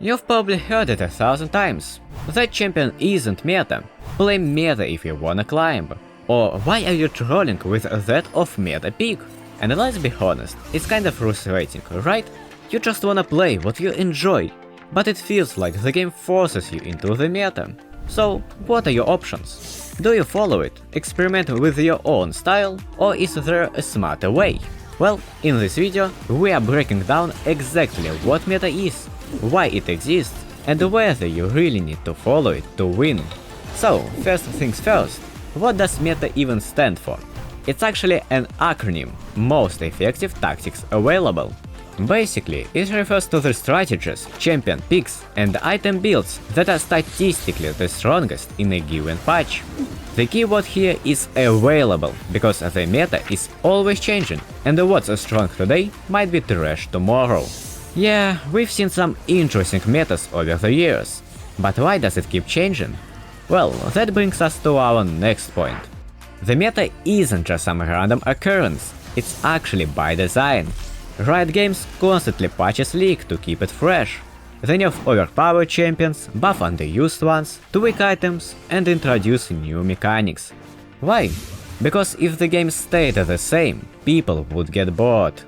You've probably heard it 1,000 times. That champion isn't meta. Play meta if you wanna climb. Or why are you trolling with that off-meta pick? And let's be honest, it's kind of frustrating, right? You just wanna play what you enjoy, but it feels like the game forces you into the meta. So, what are your options? Do you follow it, experiment with your own style, or is there a smarter way? Well, in this video, we are breaking down exactly what meta is, why it exists, and whether you really need to follow it to win. So, first things first, what does meta even stand for? It's actually an acronym, most effective tactics available. Basically, it refers to the strategies, champion picks, and item builds that are statistically the strongest in a given patch. The keyword here is available, because the meta is always changing, and what's strong today might be trash tomorrow. Yeah, we've seen some interesting metas over the years, but why does it keep changing? Well, that brings us to our next point. The meta isn't just some random occurrence, it's actually by design. Riot Games constantly patches League to keep it fresh. They nerf overpowered champions, buff underused ones, tweak items, and introduce new mechanics. Why? Because if the game stayed the same, people would get bored.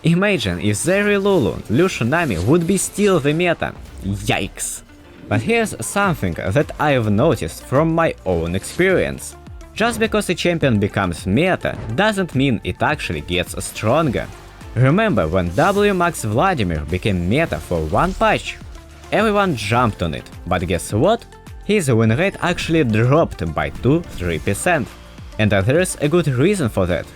Imagine if Zeri Lulu, Lucian Nami would be still the meta. Yikes! But here's something that I've noticed from my own experience. Just because a champion becomes meta doesn't mean it actually gets stronger. Remember when W Max Vladimir became meta for one patch? Everyone jumped on it, but guess what? His win rate actually dropped by 2-3%. And there's a good reason for that.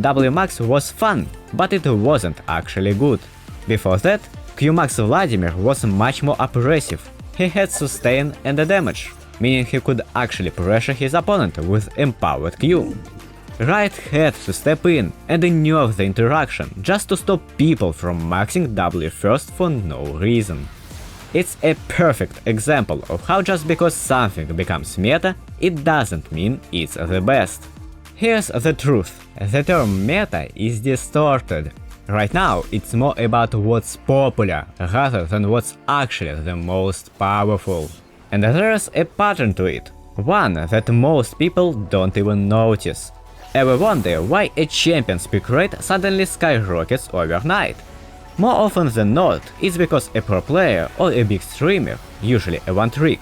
W Max was fun, but it wasn't actually good. Before that, Q Max Vladimir was much more oppressive. He had sustain and damage, meaning he could actually pressure his opponent with empowered Q. Riot had to step in and nerf the interaction just to stop people from maxing W first for no reason. It's a perfect example of how just because something becomes meta, it doesn't mean it's the best. Here's the truth, the term meta is distorted. Right now, it's more about what's popular rather than what's actually the most powerful. And there's a pattern to it, one that most people don't even notice. Ever wonder why a champion's pick rate suddenly skyrockets overnight? More often than not, it's because a pro player or a big streamer, usually a one-trick,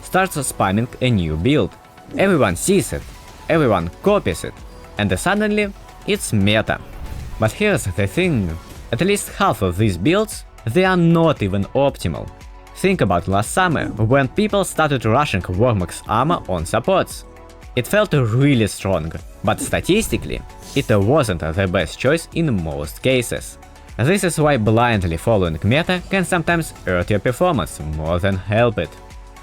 starts spamming a new build. Everyone sees it, everyone copies it, and suddenly it's meta. But here's the thing, at least half of these builds, they are not even optimal. Think about last summer, when people started rushing Warmax armor on supports. It felt really strong, but statistically, it wasn't the best choice in most cases. This is why blindly following meta can sometimes hurt your performance more than help it.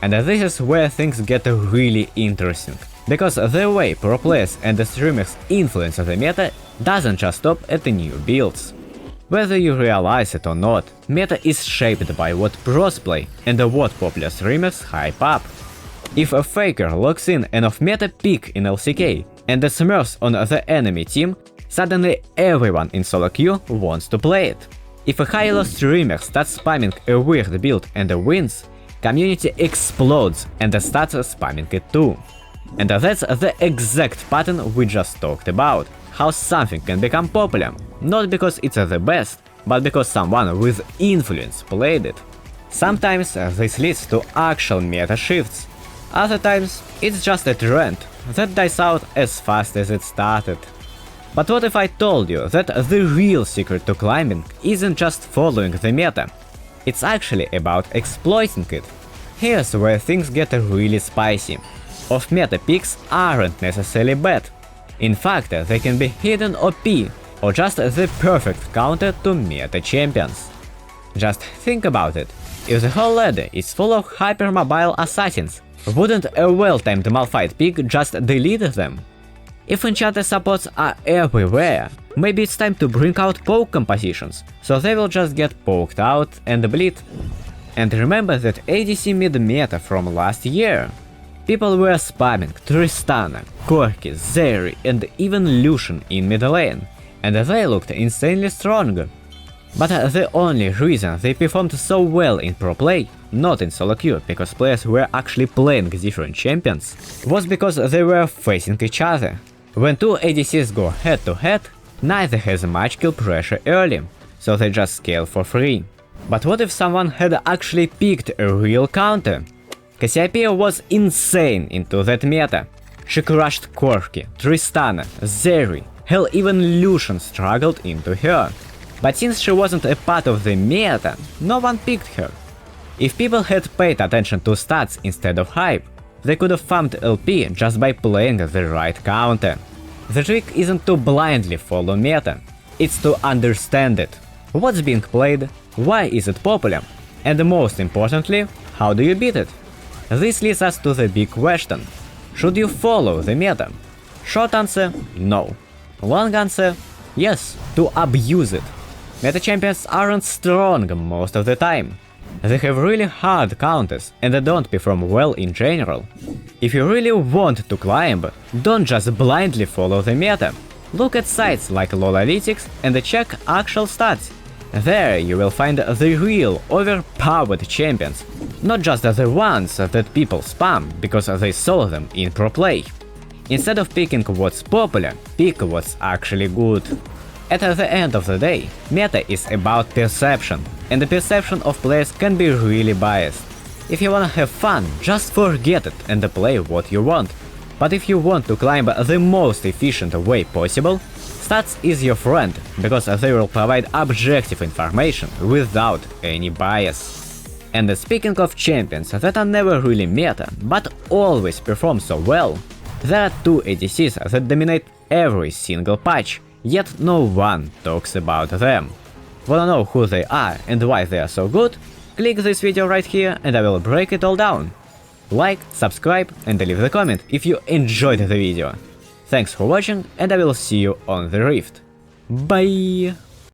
And this is where things get really interesting, because the way pro players and streamers influence the meta doesn't just stop at the new builds. Whether you realize it or not, meta is shaped by what pros play and what popular streamers hype up. If a faker locks in an off-meta pick in LCK and smurfs on the enemy team, suddenly everyone in solo queue wants to play it. If a high-elo streamer starts spamming a weird build and wins, community explodes and starts spamming it too. And that's the exact pattern we just talked about, how something can become popular, not because it's the best, but because someone with influence played it. Sometimes this leads to actual meta shifts. Other times, it's just a trend that dies out as fast as it started. But what if I told you that the real secret to climbing isn't just following the meta? It's actually about exploiting it. Here's where things get really spicy. Off-meta picks aren't necessarily bad. In fact, they can be hidden OP, or just the perfect counter to meta champions. Just think about it. If the whole ladder is full of hypermobile assassins, wouldn't a well-timed Malphite pick just delete them? If enchanted supports are everywhere, maybe it's time to bring out poke compositions, so they will just get poked out and bleed. And remember that ADC mid-meta from last year? People were spamming Tristana, Corki, Zeri and even Lucian in mid lane, and they looked insanely strong. But the only reason they performed so well in pro play, not in solo queue because players were actually playing different champions, was because they were facing each other. When two ADCs go head to head, neither has much kill pressure early, so they just scale for free. But what if someone had actually picked a real counter? Cassiopeia was insane into that meta. She crushed Corki, Tristana, Zeri, hell even Lucian struggled into her. But since she wasn't a part of the meta, no one picked her. If people had paid attention to stats instead of hype, they could have farmed LP just by playing the right counter. The trick isn't to blindly follow meta, it's to understand it. What's being played, why is it popular, and most importantly, how do you beat it? This leads us to the big question. Should you follow the meta? Short answer, no. Long answer, yes, to abuse it. Meta champions aren't strong most of the time. They have really hard counters and they don't perform well in general. If you really want to climb, don't just blindly follow the meta. Look at sites like LoL Analytics and check actual stats. There you will find the real overpowered champions, not just the ones that people spam because they saw them in pro play. Instead of picking what's popular, pick what's actually good. At the end of the day, meta is about perception, and the perception of players can be really biased. If you wanna have fun, just forget it and play what you want. But if you want to climb the most efficient way possible, stats is your friend, because they will provide objective information without any bias. And speaking of champions that are never really meta, but always perform so well, there are two ADCs that dominate every single patch, yet no one talks about them. Wanna know who they are and why they are so good? Click this video right here and I will break it all down. Like, subscribe and leave a comment if you enjoyed the video. Thanks for watching and I will see you on the Rift. Bye!